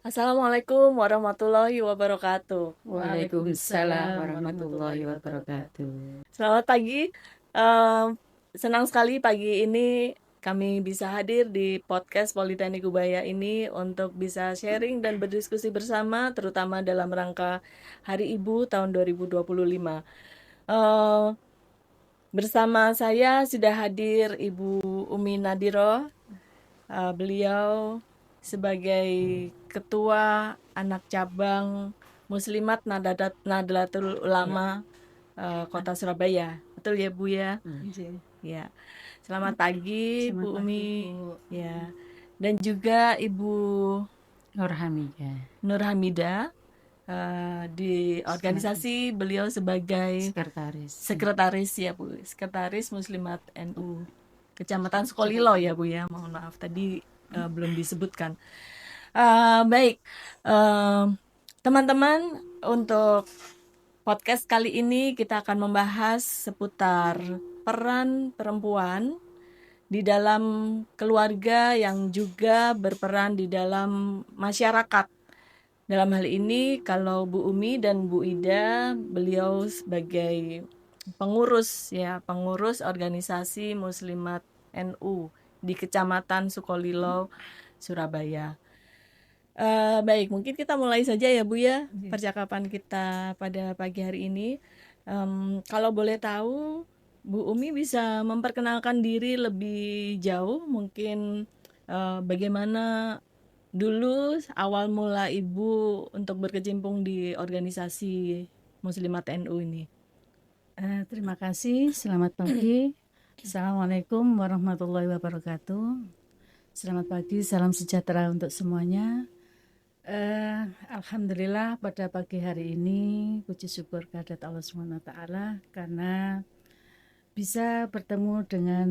Assalamualaikum warahmatullahi wabarakatuh. Waalaikumsalam warahmatullahi wabarakatuh. Selamat pagi. Em, Senang sekali pagi ini kami bisa hadir di podcast Politeknik Ubaya ini untuk bisa sharing dan berdiskusi bersama, terutama dalam rangka Hari Ibu tahun 2025. Eh, Bersama saya sudah hadir Ibu Umi Nadiro. Beliau sebagai Ketua Anak Cabang Muslimat Nahdlatul Ulama Kota Surabaya. Betul ya Bu ya? Ya. Selamat pagi Bu Umi. Ya. Dan juga Ibu Nur Hamidah, Nur Hamidah di organisasi beliau sebagai sekretaris ya Bu, sekretaris Muslimat NU Kecamatan Sukolilo ya Bu ya. Mohon maaf tadi belum disebutkan. Baik, eh, teman-teman, untuk podcast kali ini kita akan membahas seputar peran perempuan di dalam keluarga yang juga berperan di dalam masyarakat. Dalam hal ini kalau Bu Umi dan Bu Ida, beliau sebagai pengurus ya, pengurus organisasi Muslimat NU di Kecamatan Sukolilo, Surabaya. Baik, mungkin kita mulai saja ya Bu ya, percakapan kita pada pagi hari ini. Kalau boleh tahu, Bu Umi bisa memperkenalkan diri lebih jauh, mungkin bagaimana dulu awal mula Ibu untuk berkecimpung di organisasi Muslimat NU ini. terima kasih. Selamat pagi. Assalamualaikum warahmatullahi wabarakatuh. Selamat pagi, salam sejahtera untuk semuanya. Alhamdulillah pada pagi hari ini puji syukur kehadirat Allah SWT karena bisa bertemu dengan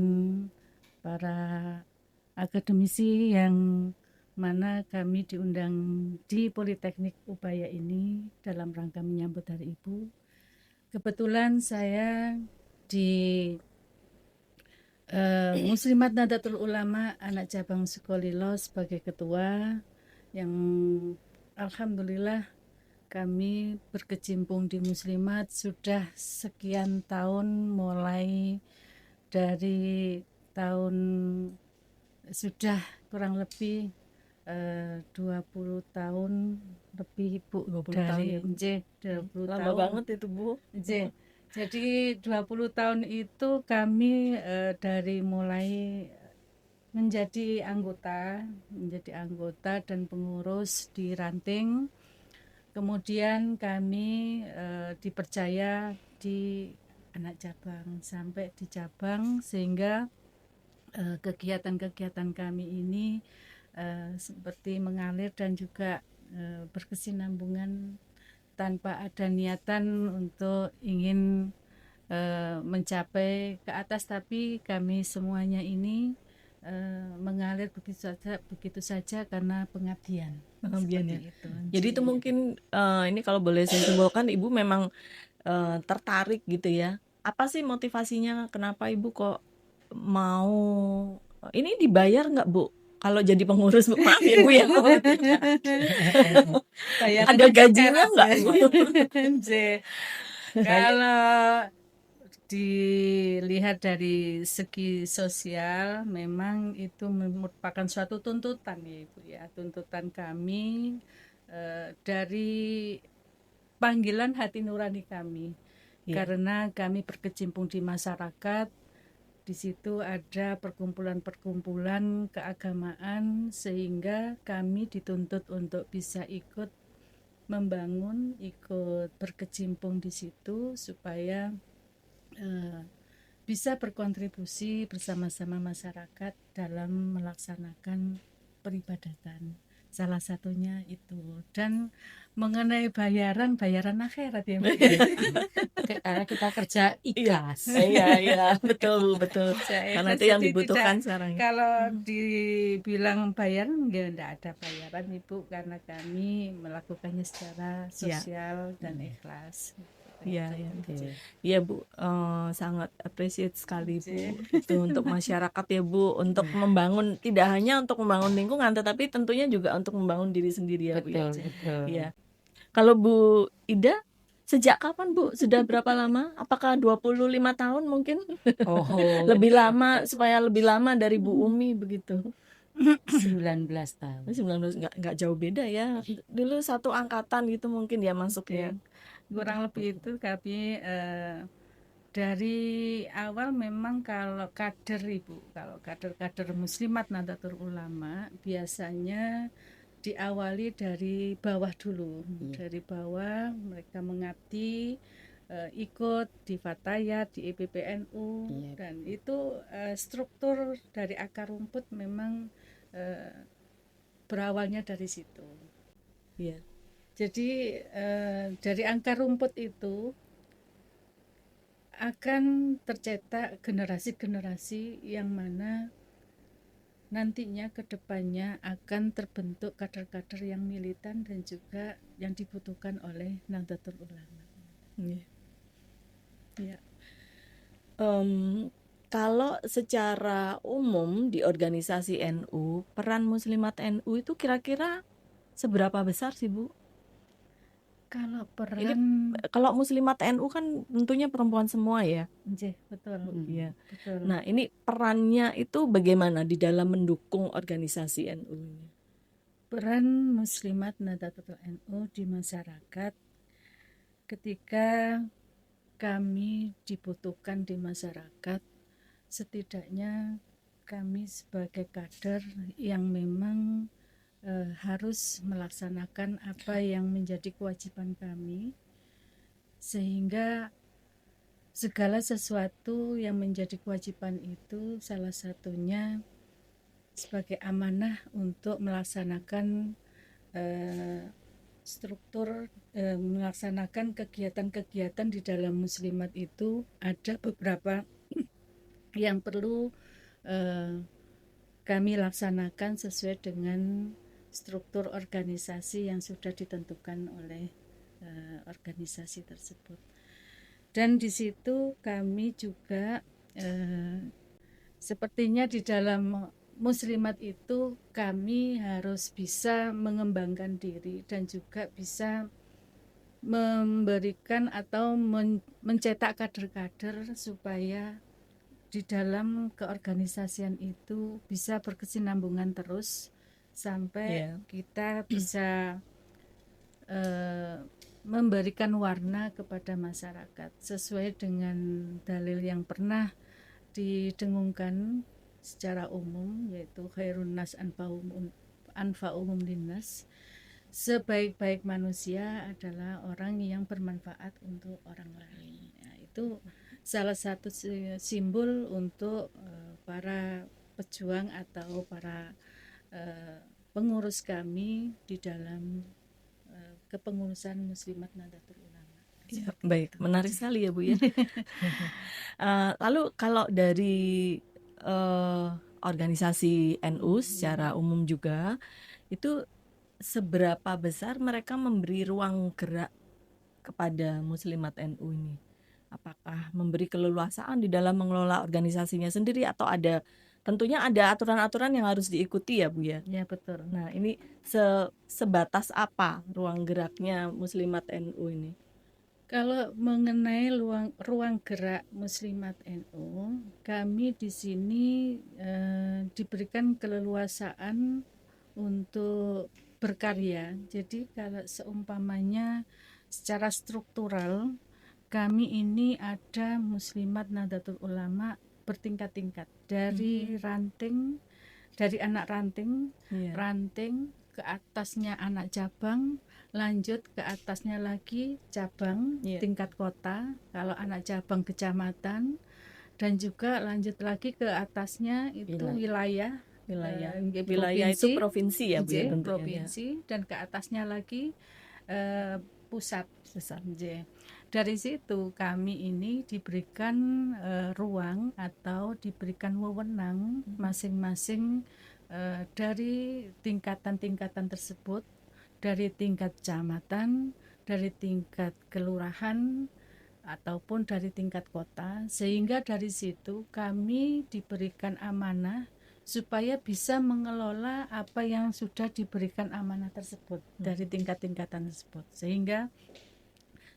para akademisi yang mana kami diundang di Politeknik Ubaya ini dalam rangka menyambut Hari Ibu. Kebetulan saya di Muslimat Nahdlatul Ulama Anak Cabang Sukolilo sebagai ketua, yang alhamdulillah kami berkecimpung di Muslimat sudah sekian tahun, mulai dari tahun sudah kurang lebih 20 tahun lebih Bu, 20 dari tahun ya. 20 Lama tahun. banget itu Bu. Jadi 20 tahun itu kami dari mulai menjadi anggota dan pengurus di ranting. Kemudian kami dipercaya di anak cabang sampai di cabang, sehingga kegiatan-kegiatan kami ini seperti mengalir dan juga berkesinambungan tanpa ada niatan untuk ingin mencapai ke atas, tapi kami semuanya ini mengalir begitu saja karena pengabdian Ya. itu. Jadi itu mungkin ini kalau boleh saya simpulkan, Ibu memang tertarik gitu ya. Apa sih motivasinya? Kenapa Ibu kok mau ini dibayar nggak Bu? Kalau jadi pengurus Bu, maaf ya Bu ya. Ada gajinya nggak Bu? Kalau dilihat dari segi sosial, memang itu merupakan suatu tuntutan ya Ibu ya, tuntutan kami dari panggilan hati nurani kami. Karena kami berkecimpung di masyarakat, di situ ada perkumpulan-perkumpulan keagamaan, sehingga kami dituntut untuk bisa ikut membangun, ikut berkecimpung di situ supaya bisa berkontribusi bersama-sama masyarakat dalam melaksanakan peribadatan. Salah satunya itu. Dan mengenai bayaran akhirat ya Bu. Karena kita kerja ikhlas. Iya, betul. Karena itu yang dibutuhkan sekarang. Kalau dibilang bayaran, enggak ada bayaran Ibu, karena kami melakukannya secara sosial dan ikhlas. Iya, iya. Oke. Iya Bu, sangat appreciate sekali Bu itu untuk masyarakat ya Bu, untuk membangun tidak hanya untuk membangun lingkungan tetapi tentunya juga untuk membangun diri sendiri ya Bu ya. Betul, betul. Iya. Kalau Bu Ida sejak kapan Bu? Sudah berapa lama? Apakah 25 tahun mungkin? Oh, Lebih lama supaya lebih lama dari Bu Umi begitu. 19 tahun. 19 nggak jauh beda ya. Dulu satu angkatan gitu mungkin ya masuknya. Kurang lebih itu kami dari awal memang kalau kader Muslimat Nahdlatul Ulama biasanya diawali dari bawah dulu. Iya. Dari bawah mereka mengabdi, ikut di Fatayat, di IPPNU. Iya. Dan itu struktur dari akar rumput memang berawalnya dari situ. Iya. Jadi dari akar rumput itu akan tercetak generasi-generasi yang mana nantinya ke depannya akan terbentuk kader-kader yang militan dan juga yang dibutuhkan oleh Nahdlatul Ulama. Iya. Ya. Kalau secara umum di organisasi NU, peran Muslimat NU itu kira-kira seberapa besar sih Bu? Kalau peran Ini kalau Muslimat NU kan tentunya perempuan semua ya. Nggih, betul. Iya. Betul. Nah, ini perannya itu bagaimana di dalam mendukung organisasi NU ini? Peran Muslimat Nahdlatul NU di masyarakat ketika kami dibutuhkan di masyarakat, setidaknya kami sebagai kader yang memang harus melaksanakan apa yang menjadi kewajiban kami, sehingga segala sesuatu yang menjadi kewajiban itu salah satunya sebagai amanah untuk melaksanakan struktur, melaksanakan kegiatan-kegiatan di dalam Muslimat itu ada beberapa yang perlu kami laksanakan sesuai dengan struktur organisasi yang sudah ditentukan oleh organisasi tersebut. Dan di situ kami juga sepertinya di dalam Muslimat itu kami harus bisa mengembangkan diri dan juga bisa memberikan atau mencetak kader-kader supaya di dalam keorganisasian itu bisa berkesinambungan terus sampai kita bisa memberikan warna kepada masyarakat sesuai dengan dalil yang pernah didengungkan secara umum, yaitu khairun nas anfa'uhum linnas. Sebaik-baik manusia adalah orang yang bermanfaat untuk orang lain. Nah, itu salah satu simbol untuk para pejuang atau para pengurus kami di dalam kepengurusan Muslimat Nahdlatul Ulama. Ya, baik, menarik sekali ya Bu ya. Lalu kalau dari organisasi NU secara umum juga, itu seberapa besar mereka memberi ruang gerak kepada Muslimat NU ini? Apakah memberi keleluasaan di dalam mengelola organisasinya sendiri atau tentunya ada aturan-aturan yang harus diikuti ya Bu ya? Ya, betul. Nah, ini sebatas apa ruang geraknya Muslimat NU ini? Kalau mengenai ruang gerak Muslimat NU, kami di sini diberikan keleluasaan untuk berkarya. Jadi kalau seumpamanya secara struktural kami ini ada Muslimat Nahdlatul Ulama bertingkat-tingkat dari anak ranting, ranting ke atasnya anak cabang, lanjut ke atasnya lagi cabang tingkat kota, kalau anak cabang kecamatan, dan juga lanjut lagi ke atasnya itu wilayah itu provinsi ya Bu ya, provinsi, dan ke atasnya lagi pusat. Dari situ kami ini diberikan ruang atau diberikan wewenang masing-masing dari tingkatan-tingkatan tersebut, dari tingkat kecamatan, dari tingkat kelurahan, ataupun dari tingkat kota, sehingga dari situ kami diberikan amanah supaya bisa mengelola apa yang sudah diberikan amanah tersebut dari tingkat-tingkatan tersebut. Sehingga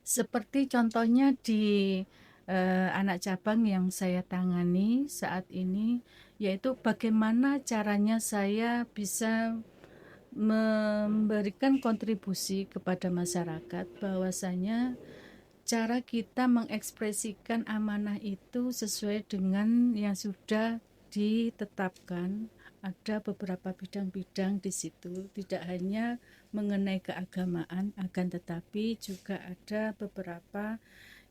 seperti contohnya di anak cabang yang saya tangani saat ini, yaitu bagaimana caranya saya bisa memberikan kontribusi kepada masyarakat, bahwasanya cara kita mengekspresikan amanah itu sesuai dengan yang sudah ditetapkan. Ada beberapa bidang-bidang di situ, tidak hanya mengenai keagamaan, akan tetapi juga ada beberapa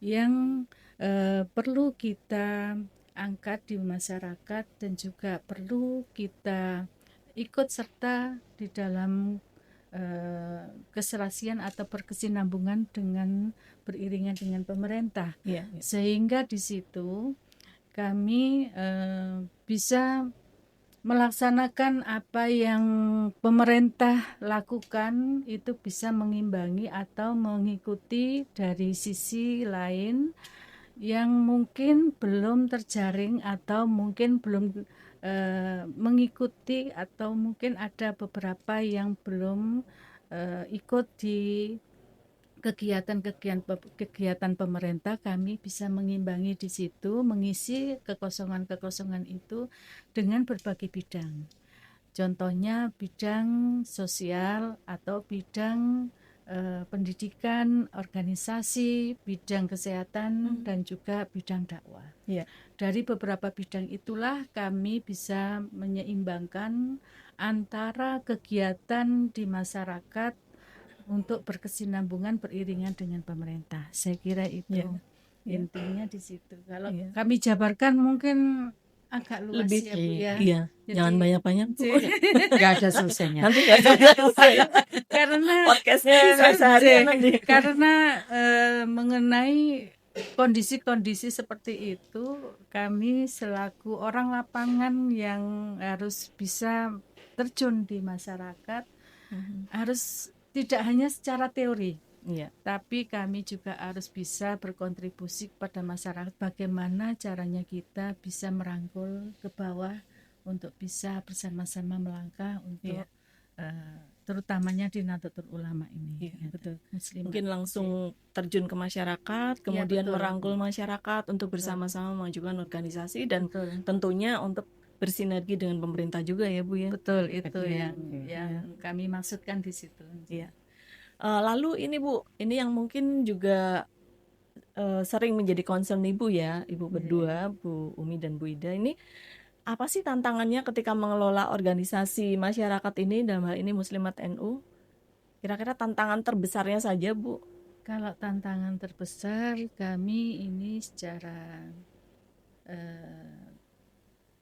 yang perlu kita angkat di masyarakat dan juga perlu kita ikut serta di dalam keserasian atau berkesinambungan dengan beriringan dengan pemerintah. Iya. Sehingga di situ kami bisa melaksanakan apa yang pemerintah lakukan, itu bisa mengimbangi atau mengikuti dari sisi lain yang mungkin belum terjaring atau mungkin belum mengikuti, atau mungkin ada beberapa yang belum ikut di kegiatan pemerintah. Kami bisa mengimbangi di situ, mengisi kekosongan itu dengan berbagai bidang. Contohnya bidang sosial atau bidang pendidikan, organisasi, bidang kesehatan, dan juga bidang dakwah. Iya. Dari beberapa bidang itulah kami bisa menyeimbangkan antara kegiatan di masyarakat untuk berkesinambungan beriringan dengan pemerintah. Saya kira itu intinya di situ. Kalau kami jabarkan mungkin agak luas Lebih ya Bu ya. Iya. Jadi, Jangan banyak-banyak Bu. Nggak ada selesainya. Nanti nggak selesai. karena Podcastnya sehari-hari nanti. karena mengenai kondisi-kondisi seperti itu, kami selaku orang lapangan yang harus bisa terjun di masyarakat, harus tidak hanya secara teori, tapi kami juga harus bisa berkontribusi kepada masyarakat. Bagaimana caranya kita bisa merangkul ke bawah untuk bisa bersama-sama melangkah untuk terutamanya di Nahdlatul Ulama ini. Betul. Muslimat. Mungkin langsung terjun ke masyarakat, kemudian merangkul masyarakat untuk bersama-sama mengajukan organisasi, dan tentunya untuk bersinergi dengan pemerintah juga ya Bu ya. Betul, itu yang kami maksudkan di situ. Iya. Lalu ini Bu, ini yang mungkin juga sering menjadi concern Ibu ya, Ibu berdua, Bu Umi dan Bu Ida. Ini apa sih tantangannya ketika mengelola organisasi masyarakat ini, dalam hal ini Muslimat NU? Kira-kira tantangan terbesarnya saja Bu? Kalau tantangan terbesar kami ini secara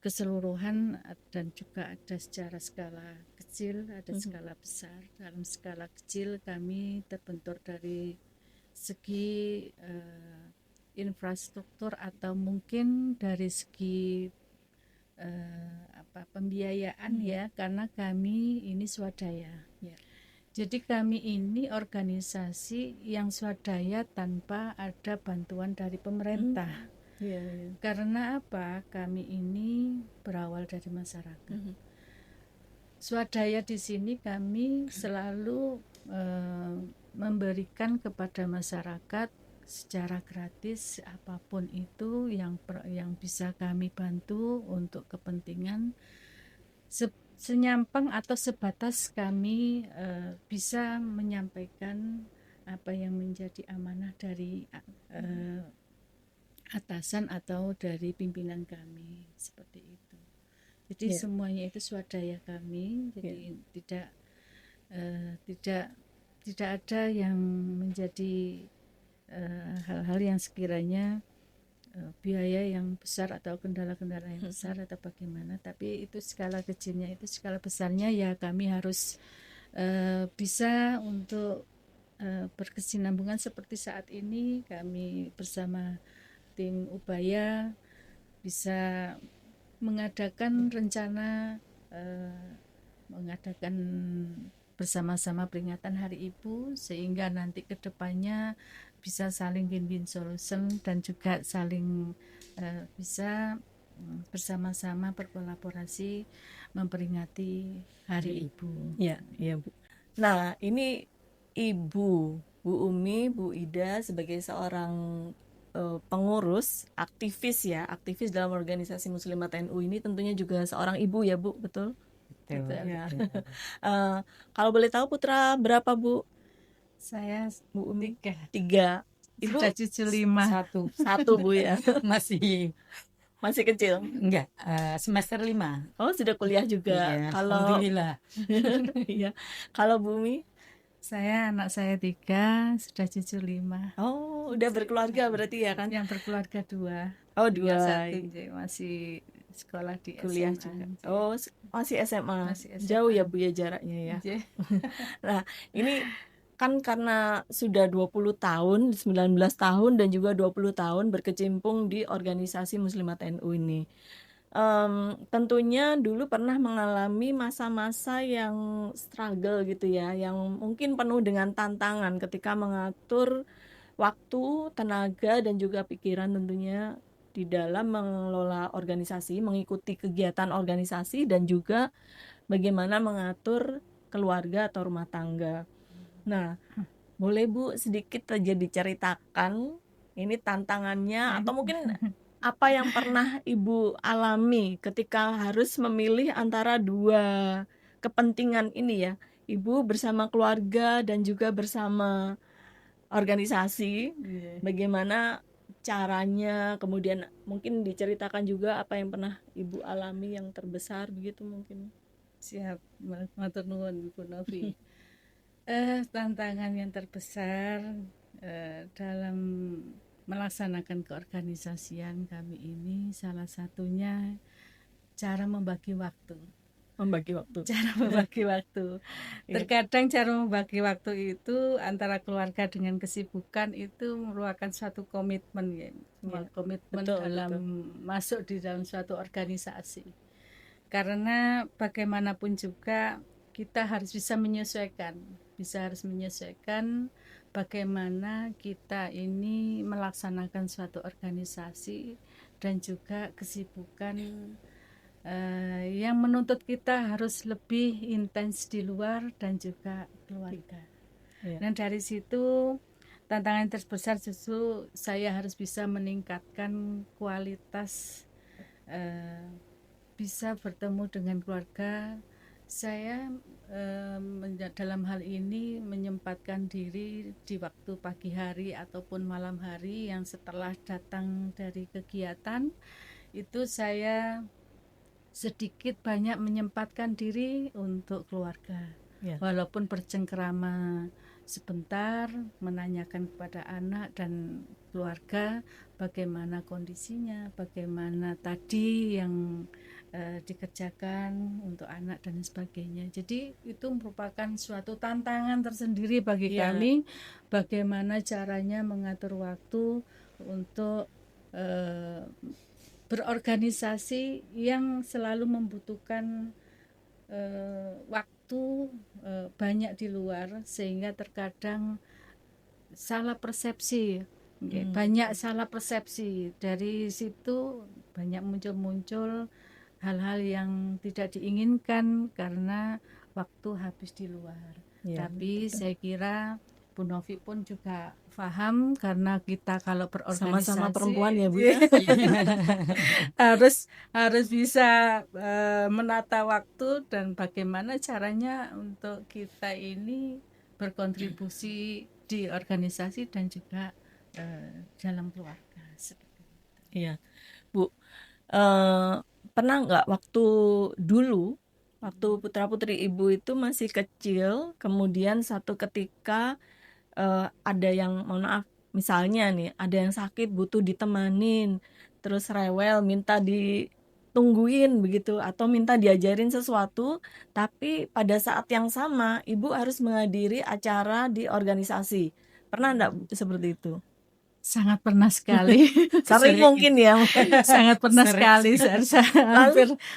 keseluruhan, dan juga ada secara skala kecil, ada skala besar. Dalam skala kecil kami terbentur dari segi infrastruktur atau mungkin dari segi pembiayaan ya, karena kami ini swadaya. Jadi kami ini organisasi yang swadaya tanpa ada bantuan dari pemerintah. Karena apa? Kami ini berawal dari masyarakat. Swadaya di sini kami selalu memberikan kepada masyarakat secara gratis apapun itu yang bisa kami bantu untuk kepentingan senyampang atau sebatas kami bisa menyampaikan apa yang menjadi amanah dari atasan atau dari pimpinan kami, seperti itu. Jadi semuanya itu swadaya kami, jadi tidak ada yang menjadi hal-hal yang sekiranya biaya yang besar atau kendala-kendala yang besar atau bagaimana, tapi itu skala kecilnya. Itu skala besarnya ya kami harus bisa untuk berkesinambungan seperti saat ini kami bersama tim Ubaya bisa mengadakan rencana mengadakan bersama-sama peringatan Hari Ibu, sehingga nanti ke depannya bisa saling win-win solution dan juga saling bisa bersama-sama berkolaborasi memperingati Hari Ibu. Ya, Bu. Nah, ini Ibu, Bu Umi, Bu Ida sebagai seorang pengurus, aktivis dalam organisasi Muslimat NU ini tentunya juga seorang ibu ya, Bu, betul? Betul. Ya. Kalau boleh tahu putra berapa, Bu? Saya Bu Umi? 3. 3. Ibu Sudah cucu 5. Satu Bu ya. Masih kecil. enggak, semester 5. Oh, sudah kuliah juga. Iya, Kalau alhamdulillah. iya. Kalau Bu Umi? Anak saya 3, sudah cucu 5. Oh, udah berkeluarga berarti ya kan? Yang berkeluarga 2. Oh, Yang 2. satu masih sekolah di Kuliah SMA. juga. Oh, masih SMA. Masih SMA. Jauh ya Bu ya jaraknya ya. Nggih. Nah, ini kan karena sudah 20 tahun, 19 tahun dan juga 20 tahun berkecimpung di organisasi Muslimat NU ini. Tentunya dulu pernah mengalami masa-masa yang struggle gitu ya, yang mungkin penuh dengan tantangan ketika mengatur waktu, tenaga dan juga pikiran tentunya di dalam mengelola organisasi, mengikuti kegiatan organisasi dan juga bagaimana mengatur keluarga atau rumah tangga. Nah, boleh Bu sedikit aja diceritakan ini tantangannya atau mungkin apa yang pernah Ibu alami ketika harus memilih antara 2 kepentingan ini ya. Ibu bersama keluarga dan juga bersama organisasi. Bagaimana caranya, kemudian mungkin diceritakan juga apa yang pernah Ibu alami yang terbesar begitu mungkin. Siap, matur nuwun Bu Novi. Tantangan yang terbesar dalam melaksanakan keorganisasian kami ini salah satunya cara membagi waktu. Cara membagi waktu. Terkadang cara membagi waktu itu antara keluarga dengan kesibukan itu merupakan suatu komitmen ya. Komitmen dalam masuk di dalam suatu organisasi. Karena bagaimanapun juga kita harus bisa menyesuaikan bagaimana kita ini melaksanakan suatu organisasi dan juga kesibukan yang menuntut kita harus lebih intens di luar dan juga keluarga. Dan dari situ tantangan terbesar justru saya harus bisa meningkatkan kualitas bisa bertemu dengan keluarga. Saya dalam hal ini menyempatkan diri di waktu pagi hari ataupun malam hari yang setelah datang dari kegiatan itu saya sedikit banyak menyempatkan diri untuk keluarga. Walaupun bercengkerama sebentar, menanyakan kepada anak dan keluarga bagaimana kondisinya, bagaimana tadi yang dikerjakan untuk anak dan sebagainya. Jadi itu merupakan suatu tantangan tersendiri bagi kami, bagaimana caranya mengatur waktu untuk berorganisasi yang selalu membutuhkan waktu banyak di luar, sehingga terkadang salah persepsi, banyak salah persepsi. Dari situ banyak muncul hal-hal yang tidak diinginkan karena waktu habis di luar. Tapi betul. Saya kira Bu Novi pun juga paham karena kita kalau berorganisasi sama-sama perempuan ya Bu. harus bisa menata waktu dan bagaimana caranya untuk kita ini berkontribusi di organisasi dan juga dalam keluarga. Iya, Bu. Pernah nggak waktu putra-putri Ibu itu masih kecil, kemudian satu ketika ada yang, mohon maaf, misalnya nih ada yang sakit butuh ditemanin, terus rewel minta ditungguin begitu atau minta diajarin sesuatu, tapi pada saat yang sama Ibu harus menghadiri acara di organisasi. Pernah enggak seperti itu? Sangat pernah sekali. Sering mungkin ya. Sangat pernah Sering. sekali.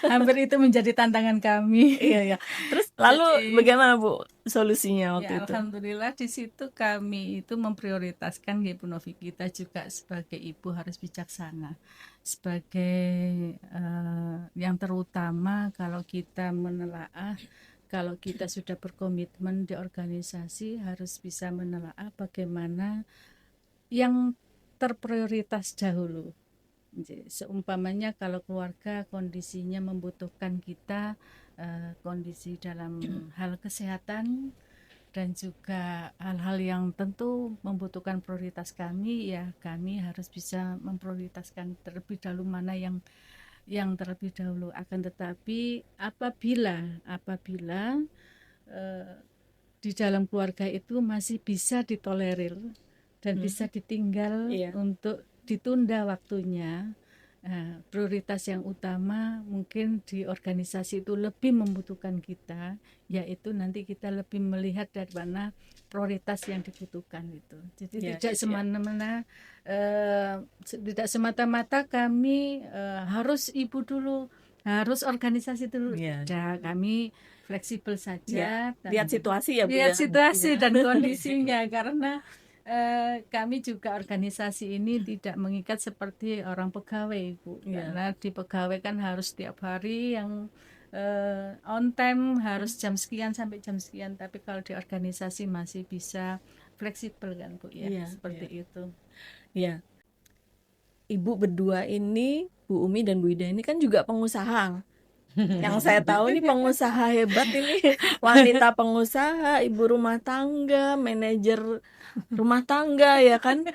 Hampir itu menjadi tantangan kami. Iya ya. Terus lalu Jadi- bagaimana Bu solusinya waktu Ya, itu? alhamdulillah di situ kami itu memprioritaskan Ibu Novi, kita juga sebagai ibu harus bijaksana. Sebagai yang terutama kalau kita menelaah, kalau kita sudah berkomitmen di organisasi harus bisa menelaah bagaimana yang terprioritas dahulu. Jadi, seumpamanya kalau keluarga kondisinya membutuhkan kita, kondisi dalam hal kesehatan dan juga hal-hal yang tentu membutuhkan prioritas kami, ya kami harus bisa memprioritaskan terlebih dahulu mana yang terlebih dahulu. Akan tetapi apabila eh, di dalam keluarga itu masih bisa ditolerir dan bisa ditinggal Iya. untuk ditunda waktunya, prioritas yang utama mungkin di organisasi itu lebih membutuhkan kita, yaitu nanti kita lebih melihat dari mana prioritas yang dibutuhkan itu. Jadi Ya, tidak ya. semena-mena, tidak semata-mata kami harus ibu dulu, harus organisasi dulu. Iya. Tidak, kami fleksibel saja. dan Lihat situasi ya Bu lihat ya. situasi dan kondisinya, karena kami juga organisasi ini tidak mengikat seperti orang pegawai, Bu. Iya. Karena di pegawai kan harus setiap hari yang on time, harus jam sekian sampai jam sekian. Tapi kalau di organisasi masih bisa fleksibel kan, Bu ya. Iya, Seperti itu. Ya, Ibu berdua ini, Bu Umi dan Bu Ida ini kan juga pengusaha. Yang saya tahu ini pengusaha hebat ini, wanita pengusaha, ibu rumah tangga, manajer rumah tangga ya kan.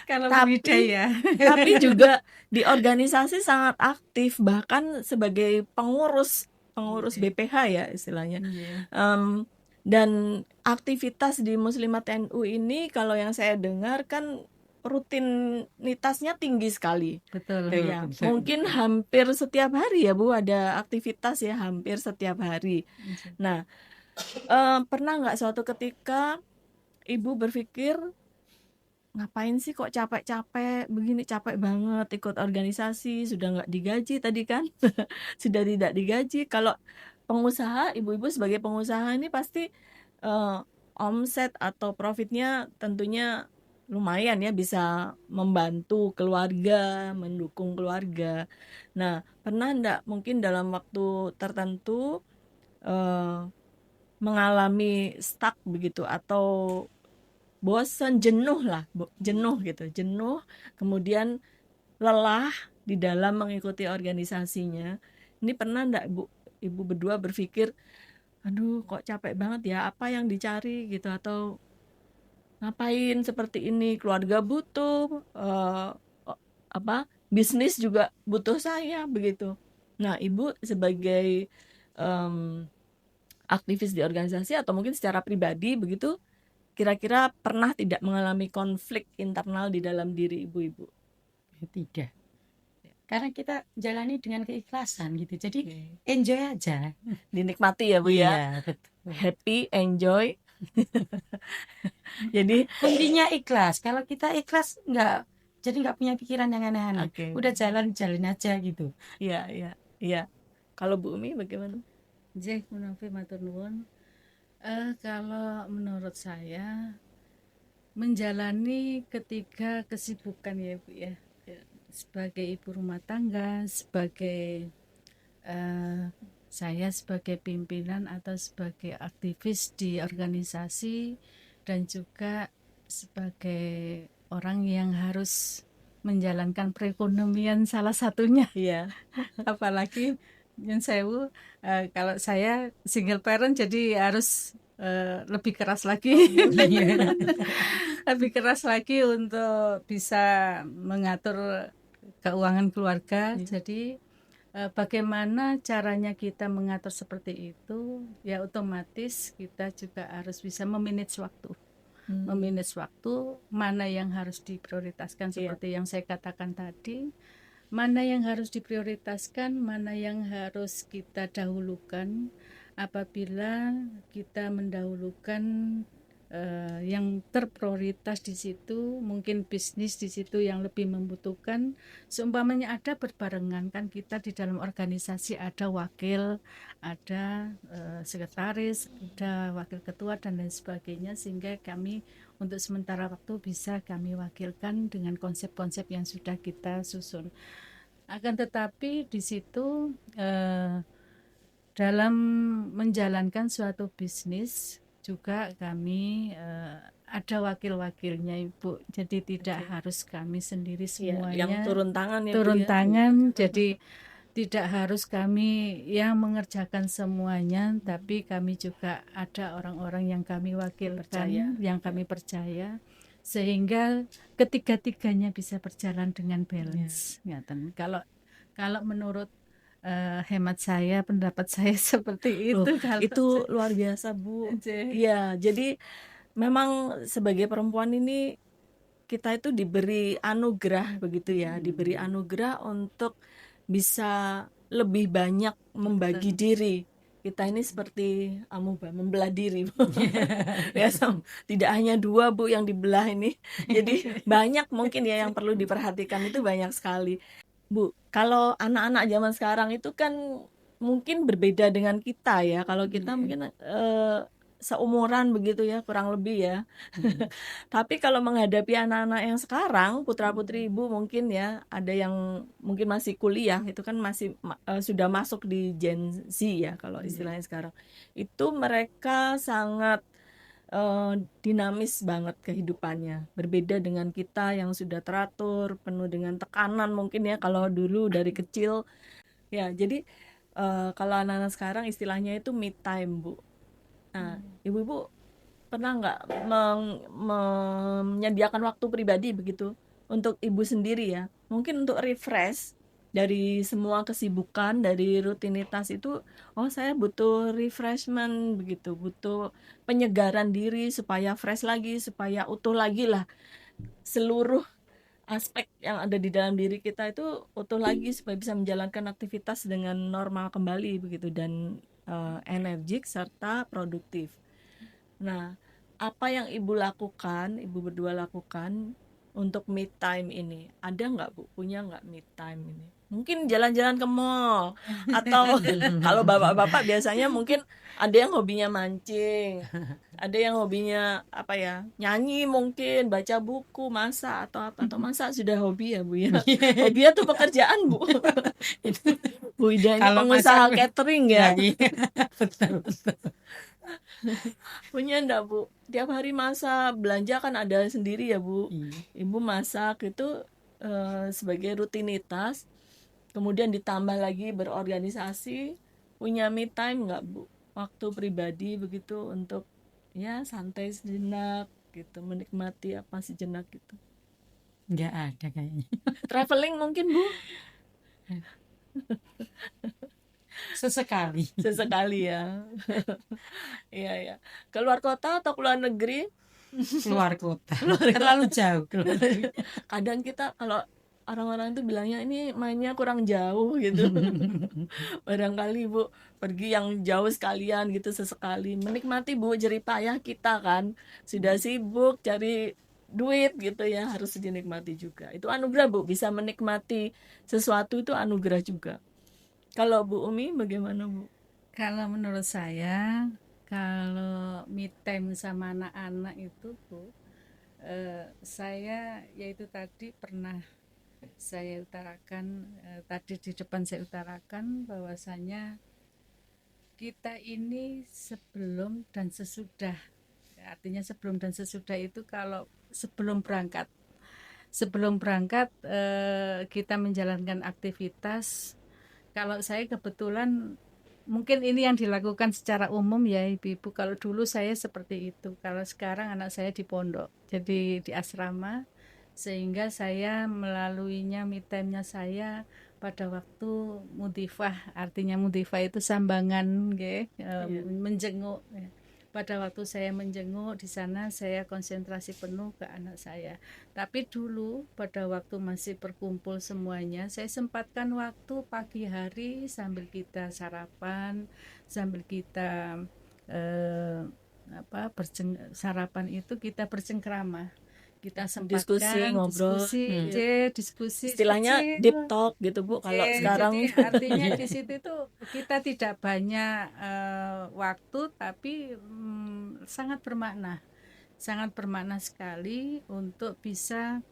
Kalau Tapi- beda ya. Tapi juga di organisasi sangat aktif, bahkan sebagai pengurus BPH ya istilahnya. Dan aktivitas di Muslimat NU ini kalau yang saya dengar kan rutinitasnya tinggi sekali. Betul. Ya, mungkin hampir setiap hari ya Bu ada aktivitas ya, hampir setiap hari. Nah, pernah nggak suatu ketika Ibu berpikir ngapain sih kok capek-capek begini, capek banget ikut organisasi, sudah nggak digaji tadi kan. Sudah tidak digaji. Kalau pengusaha, ibu-ibu sebagai pengusaha ini pasti omset atau profitnya tentunya lumayan ya, bisa membantu keluarga, mendukung keluarga. Nah, pernah enggak mungkin dalam waktu tertentu mengalami stuck begitu atau bosan, jenuh lah, jenuh gitu, jenuh, kemudian lelah di dalam mengikuti organisasinya. Ini pernah enggak ibu berdua berpikir, aduh kok capek banget ya, apa yang dicari gitu, atau ngapain seperti ini, keluarga butuh, bisnis juga butuh saya begitu. Nah, ibu sebagai aktivis di organisasi atau mungkin secara pribadi begitu, kira-kira pernah tidak mengalami konflik internal di dalam diri ibu-ibu? Tidak. Karena kita jalani dengan keikhlasan gitu. Jadi enjoy aja. Dinikmati ya Bu ya. Iya, betul. Happy, enjoy. Jadi Intinya ikhlas. Kalau kita ikhlas nggak punya pikiran yang aneh-aneh. Oke. Udah jalan aja gitu. Iya. Kalau Bu Umi bagaimana? Jeh, Munafi matur nuwun. Kalau menurut saya menjalani ketiga kesibukan ya Bu ya, sebagai ibu rumah tangga, sebagai saya sebagai pimpinan atau sebagai aktivis di organisasi, dan juga sebagai orang yang harus menjalankan perekonomian salah satunya. Iya. Apalagi nyun sewu, kalau saya single parent jadi harus lebih keras lagi. Lebih keras lagi untuk bisa mengatur keuangan keluarga. Jadi bagaimana caranya kita mengatur seperti itu, ya otomatis kita juga harus bisa memanage waktu. Memanage waktu, mana yang harus diprioritaskan seperti yang saya katakan tadi, mana yang harus diprioritaskan, mana yang harus kita dahulukan. Apabila kita mendahulukan yang terprioritas di situ, mungkin bisnis di situ yang lebih membutuhkan. Seumpamanya ada berbarengan, kan kita di dalam organisasi ada wakil, ada sekretaris, ada wakil ketua dan lain sebagainya, sehingga kami untuk sementara waktu bisa kami wakilkan dengan konsep-konsep yang sudah kita susun. Akan tetapi di situ dalam menjalankan suatu bisnis juga kami ada wakil-wakilnya Ibu, jadi tidak harus kami sendiri semuanya yang turun tangan ya, turun Bu, ya. tangan. Jadi tidak harus kami yang mengerjakan semuanya, tapi kami juga ada orang-orang yang kami wakilkan, yang kami percaya, sehingga ketiga-tiganya bisa berjalan dengan balance. Kalau menurut hemat saya, pendapat saya seperti itu. Itu luar biasa, Bu. Iya, jadi memang sebagai perempuan ini kita itu diberi anugerah begitu ya, diberi anugerah untuk bisa lebih banyak membagi diri. Kita ini seperti amuba, membelah diri, Bu. Ya, tidak hanya 2, Bu, yang dibelah ini. Jadi banyak mungkin ya yang perlu diperhatikan, itu banyak sekali. Bu, kalau anak-anak zaman sekarang itu kan mungkin berbeda dengan kita ya. Kalau kita mungkin seumuran begitu ya, kurang lebih ya. Tapi kalau menghadapi anak-anak yang sekarang, putra-putri Ibu mungkin ya, ada yang mungkin masih kuliah, itu kan masih sudah masuk di Gen Z ya kalau istilahnya sekarang. Itu mereka sangat dinamis banget kehidupannya, berbeda dengan kita yang sudah teratur, penuh dengan tekanan mungkin ya kalau dulu dari kecil ya. Jadi kalau anak-anak sekarang istilahnya itu me time, Bu. Nah, ibu-ibu pernah nggak menyediakan waktu pribadi begitu untuk ibu sendiri ya, mungkin untuk refresh dari semua kesibukan, dari rutinitas itu. Oh, saya butuh refreshment begitu, butuh penyegaran diri supaya fresh lagi, supaya utuh lagi lah, seluruh aspek yang ada di dalam diri kita itu utuh lagi supaya bisa menjalankan aktivitas dengan normal kembali begitu, dan energik serta produktif. Nah, apa yang ibu lakukan, ibu berdua lakukan untuk me time ini? Ada nggak, Bu? Punya nggak me time ini? Mungkin jalan-jalan ke mall, atau kalau bapak-bapak biasanya mungkin ada yang hobinya mancing, ada yang hobinya apa ya, nyanyi mungkin, baca buku, masak atau apa. Atau masak sudah hobi ya, Bu ya? Hobi itu pekerjaan, Bu. Bu Ida ini pengusaha catering ya. Betul. Punya enggak, Bu? Tiap hari masak, belanja kan ada sendiri ya, Bu. Ibu masak itu sebagai rutinitas, kemudian ditambah lagi berorganisasi. Punya me time enggak, Bu? Waktu pribadi begitu untuk ya santai sejenak gitu, menikmati apa sejenak gitu. Nggak ada kayaknya. Traveling mungkin, Bu? Sesekali ya. Iya ya. Keluar kota atau keluar negeri? keluar kota. Terlalu jauh. Kadang kita kalau orang-orang itu bilangnya ini mainnya kurang jauh gitu. Barangkali Bu pergi yang jauh sekalian gitu, sesekali menikmati, Bu, jerih payah kita kan sudah sibuk cari duit gitu ya, harus dinikmati juga. Itu anugerah, Bu, bisa menikmati sesuatu itu anugerah juga. Kalau Bu Umi bagaimana, Bu? Kalau menurut saya, kalau me time sama anak-anak itu, Bu, saya yaitu tadi pernah saya utarakan, tadi di depan saya utarakan bahwasanya kita ini sebelum dan sesudah, artinya sebelum dan sesudah itu kalau sebelum berangkat kita menjalankan aktivitas. Kalau saya kebetulan mungkin ini yang dilakukan secara umum ya ibu-ibu. Kalau dulu saya seperti itu. Kalau sekarang anak saya di pondok, jadi di asrama, sehingga saya melaluinya me time-nya saya pada waktu mudhifah. Artinya mudhifah itu sambangan, menjenguk. Pada waktu saya menjenguk di sana, saya konsentrasi penuh ke anak saya. Tapi dulu pada waktu masih berkumpul semuanya, saya sempatkan waktu pagi hari sambil kita sarapan, sambil kita sarapan itu kita bercengkrama, kita Diskusi, sempatkan ngobrol. diskusi Istilahnya kecil. deep talk gitu Bu kalau sekarang. Jadi artinya di situ itu kita tidak banyak waktu, tapi sangat bermakna sekali untuk bisa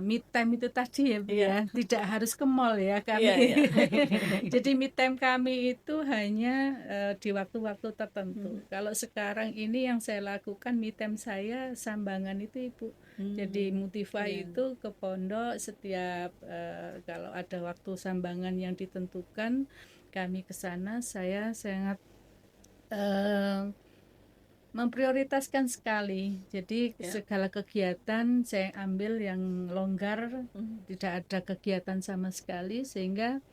me time itu tadi ya Bu ya. Tidak harus ke mall ya kami. Jadi me time kami itu hanya di waktu-waktu tertentu. Kalau sekarang ini yang saya lakukan me time saya sambangan itu Ibu. Jadi Mutiva itu ke pondok setiap kalau ada waktu sambangan yang ditentukan kami ke sana. Saya sangat memprioritaskan sekali. Jadi segala kegiatan saya ambil yang longgar, tidak ada kegiatan sama sekali, sehingga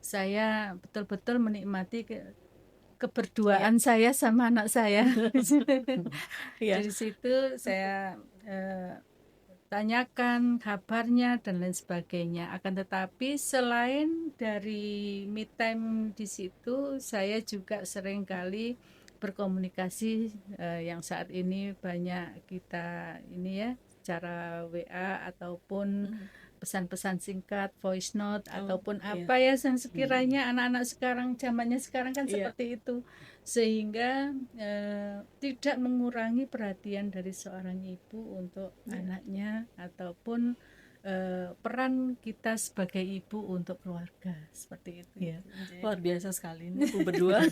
saya betul-betul menikmati keberduaan saya sama anak saya. Dari situ saya tanyakan kabarnya dan lain sebagainya. Akan tetapi selain dari me time di situ, saya juga seringkali berkomunikasi yang saat ini banyak kita ini ya, cara WA ataupun pesan-pesan singkat, voice note ataupun apa ya yang sekiranya anak-anak sekarang zamannya sekarang kan seperti itu, sehingga tidak mengurangi perhatian dari seorang ibu untuk anaknya ataupun peran kita sebagai ibu untuk keluarga seperti itu. Luar biasa sekali nih ibu berdua.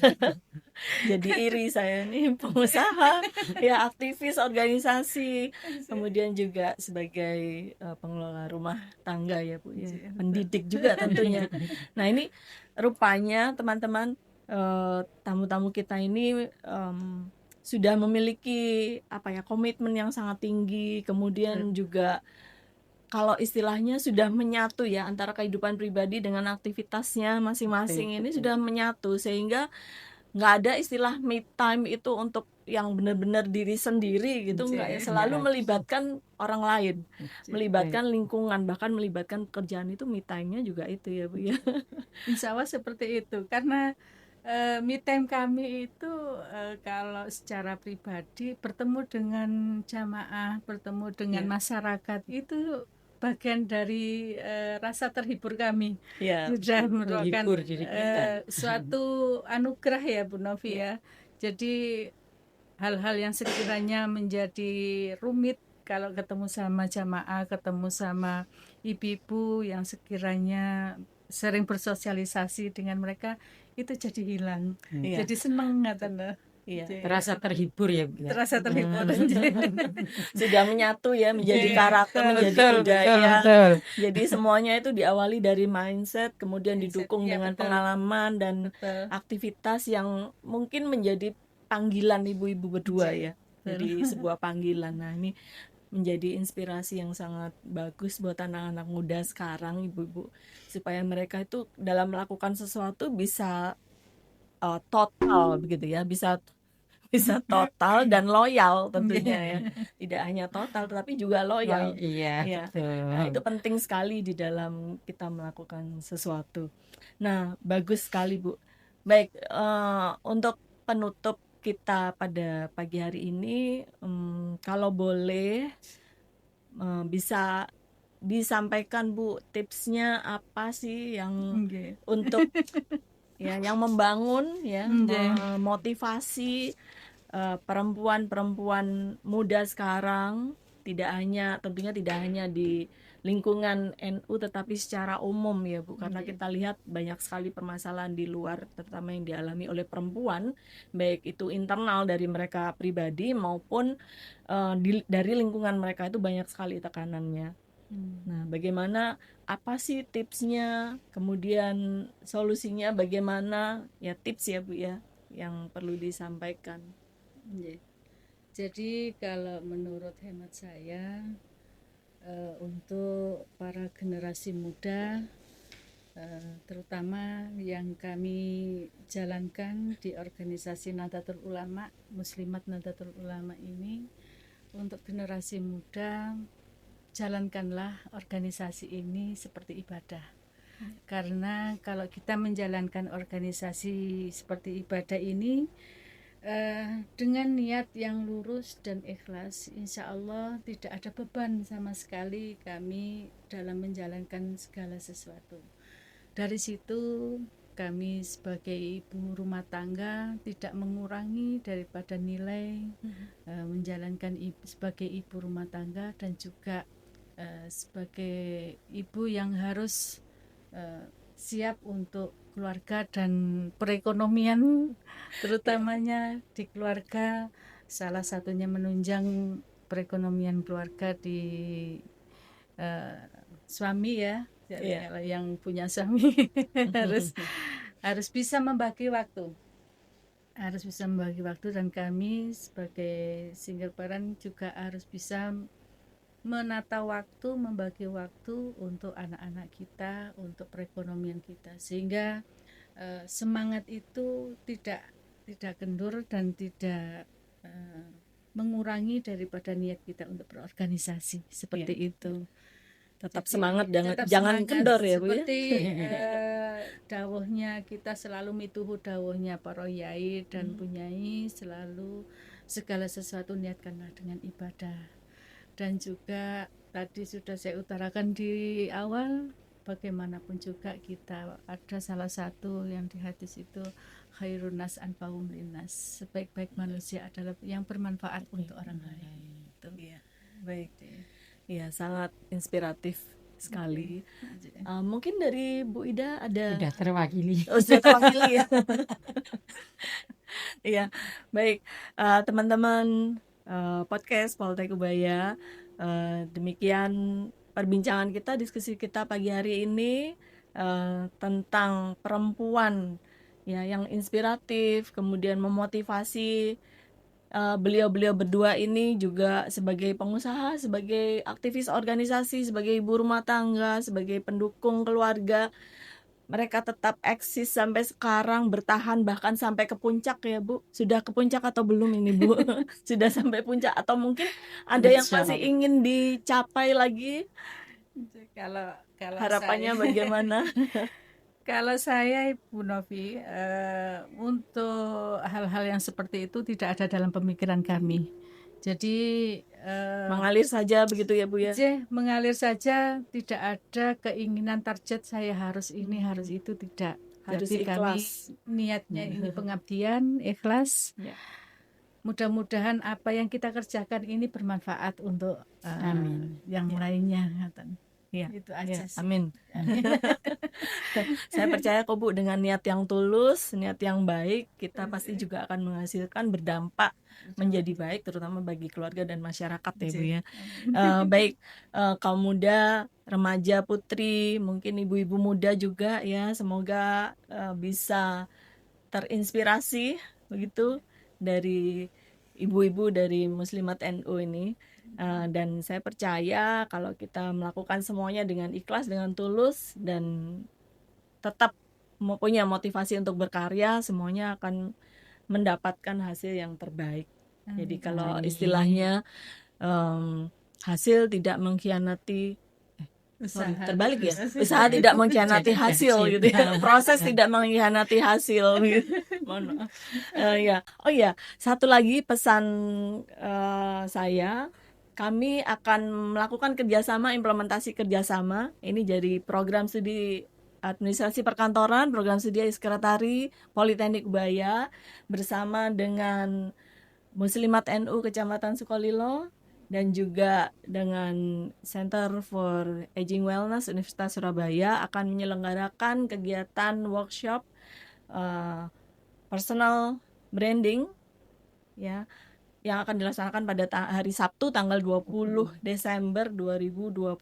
Jadi iri saya nih, pengusaha ya, aktivis organisasi, kemudian juga sebagai pengelola rumah tangga ya Bu ya, pendidik juga tentunya. Nah ini rupanya teman-teman, tamu-tamu kita ini sudah memiliki komitmen yang sangat tinggi, kemudian juga kalau istilahnya sudah menyatu ya antara kehidupan pribadi dengan aktivitasnya masing-masing. Ini sudah menyatu, sehingga nggak ada istilah me time itu untuk yang benar-benar diri sendiri gitu, nggak ya, selalu melibatkan orang lain, melibatkan lingkungan, bahkan melibatkan pekerjaan. Itu me time-nya juga itu ya Bu ya. Insya Allah seperti itu, karena me time kami itu kalau secara pribadi bertemu dengan jamaah, bertemu dengan masyarakat, itu bagian dari rasa terhibur kami. Sudah merupakan suatu anugerah ya Bu Novi ya. Jadi hal-hal yang sekiranya menjadi rumit kalau ketemu sama jamaah, ketemu sama ibu-ibu yang sekiranya sering bersosialisasi dengan mereka, itu jadi hilang. Jadi senang katanya. Terasa terhibur ya Bu. Terasa terhibur. Sudah menyatu ya, menjadi karakter, menjadi budaya. Jadi semuanya itu diawali dari mindset, kemudian didukung dengan pengalaman dan aktivitas yang mungkin menjadi panggilan ibu-ibu berdua ya. Jadi sebuah panggilan. Nah ini menjadi inspirasi yang sangat bagus buat anak-anak muda sekarang, ibu-ibu, supaya mereka itu dalam melakukan sesuatu bisa total begitu ya, bisa total dan loyal tentunya ya. Tidak hanya total tetapi juga loyal. Nah, itu penting sekali di dalam kita melakukan sesuatu. Nah, bagus sekali Bu. Baik, untuk penutup kita pada pagi hari ini, kalau boleh bisa disampaikan Bu, tipsnya apa sih yang untuk ya, yang membangun ya, memotivasi perempuan-perempuan muda sekarang, tentunya tidak hanya di lingkungan NU tetapi secara umum ya Bu, karena kita lihat banyak sekali permasalahan di luar, terutama yang dialami oleh perempuan, baik itu internal dari mereka pribadi maupun dari lingkungan mereka, itu banyak sekali tekanannya. Nah, bagaimana, apa sih tipsnya, kemudian solusinya bagaimana ya, tips ya Bu ya yang perlu disampaikan. Jadi kalau menurut hemat saya, untuk para generasi muda, terutama yang kami jalankan di organisasi Nahdlatul Ulama, Muslimat Nahdlatul Ulama ini, untuk generasi muda, jalankanlah organisasi ini seperti ibadah. Karena kalau kita menjalankan organisasi seperti ibadah ini, Dengan niat yang lurus dan ikhlas, insya Allah tidak ada beban sama sekali kami dalam menjalankan segala sesuatu. Dari situ kami sebagai ibu rumah tangga tidak mengurangi daripada nilai menjalankan sebagai ibu rumah tangga, dan juga sebagai ibu yang harus siap untuk keluarga dan perekonomian, terutamanya di keluarga, salah satunya menunjang perekonomian keluarga di suami ya. Kalau yang punya suami harus bisa membagi waktu, dan kami sebagai single parent juga harus bisa menata waktu, membagi waktu untuk anak-anak kita, untuk perekonomian kita, sehingga semangat itu tidak kendur dan tidak mengurangi daripada niat kita untuk berorganisasi seperti itu. Tetap Jadi, semangat, tetap jangan semangat, kendor ya Bu ya. seperti dawuhnya kita selalu mituhu dawuhnya para yai dan bunyai, selalu segala sesuatu niatkanlah dengan ibadah. Dan juga tadi sudah saya utarakan di awal, bagaimanapun juga kita ada salah satu yang di hadis itu, khairun nas anfa'uhum linnas, sebaik-baik manusia adalah yang bermanfaat untuk orang lain. Iya, baik. Iya, sangat inspiratif sekali. Mungkin dari Bu Ida ada. Sudah terwakili. Sudah terwakili ya. Iya, baik. Teman-teman podcast Poltek Ubaya, demikian perbincangan kita, diskusi kita pagi hari ini tentang perempuan ya yang inspiratif, kemudian memotivasi. Beliau-beliau berdua ini juga sebagai pengusaha, sebagai aktivis organisasi, sebagai ibu rumah tangga, sebagai pendukung keluarga, mereka tetap eksis sampai sekarang, bertahan bahkan sampai ke puncak ya Bu. Sudah ke puncak atau belum ini Bu? Sudah sampai puncak atau mungkin ada yang masih ingin dicapai lagi? Kalau Harapannya bagaimana? Kalau saya Ibu Novi, untuk hal-hal yang seperti itu tidak ada dalam pemikiran kami. Jadi mengalir saja begitu ya Bu ya? Mengalir saja, tidak ada keinginan target saya harus ini, harus itu, tidak. Harus Jadi ikhlas. Kami niatnya ini pengabdian, ikhlas. Ya. Mudah-mudahan apa yang kita kerjakan ini bermanfaat untuk yang lainnya. Ya, itu aja sih. Amin. Saya percaya kok Bu, dengan niat yang tulus, niat yang baik, kita pasti juga akan menghasilkan, berdampak menjadi baik, terutama bagi keluarga dan masyarakat ya Bu ya. Baik kaum muda, remaja, putri, mungkin ibu-ibu muda juga ya, semoga bisa terinspirasi begitu dari ibu-ibu dari Muslimat NU ini. Dan saya percaya kalau kita melakukan semuanya dengan ikhlas, dengan tulus, dan tetap punya motivasi untuk berkarya, semuanya akan mendapatkan hasil yang terbaik. Jadi kalau istilahnya hasil tidak mengkhianati terbalik ya, usaha tidak mengkhianati hasil gitu ya, proses tidak mengkhianati hasil gitu. Mohon maaf. Oh ya, satu lagi pesan saya, kami akan melakukan kerjasama, implementasi kerjasama ini jadi program studi administrasi perkantoran, program studi sekretari Politeknik Ubaya bersama dengan Muslimat NU Kecamatan Sukolilo dan juga dengan Center for Aging Wellness Universitas Surabaya akan menyelenggarakan kegiatan workshop personal branding ya, yang akan dilaksanakan pada hari Sabtu tanggal 20 Desember 2025.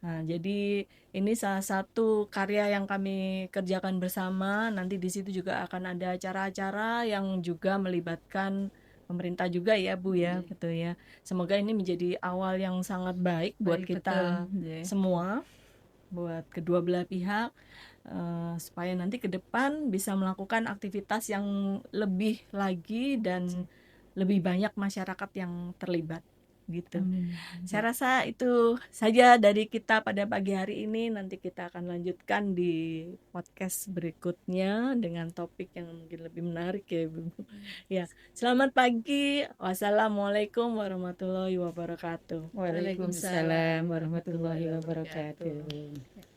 Nah, jadi ini salah satu karya yang kami kerjakan bersama. Nanti di situ juga akan ada acara-acara yang juga melibatkan pemerintah juga ya Bu ya, gitu ya. Semoga ini menjadi awal yang sangat baik buat kita semua, buat kedua belah pihak, supaya nanti ke depan bisa melakukan aktivitas yang lebih lagi dan lebih banyak masyarakat yang terlibat. gitu. Amin. Saya rasa itu saja dari kita pada pagi hari ini. Nanti kita akan lanjutkan di podcast berikutnya dengan topik yang mungkin lebih menarik ya Ibu. Ya, selamat pagi. Wassalamualaikum warahmatullahi wabarakatuh. Waalaikumsalam warahmatullahi wabarakatuh.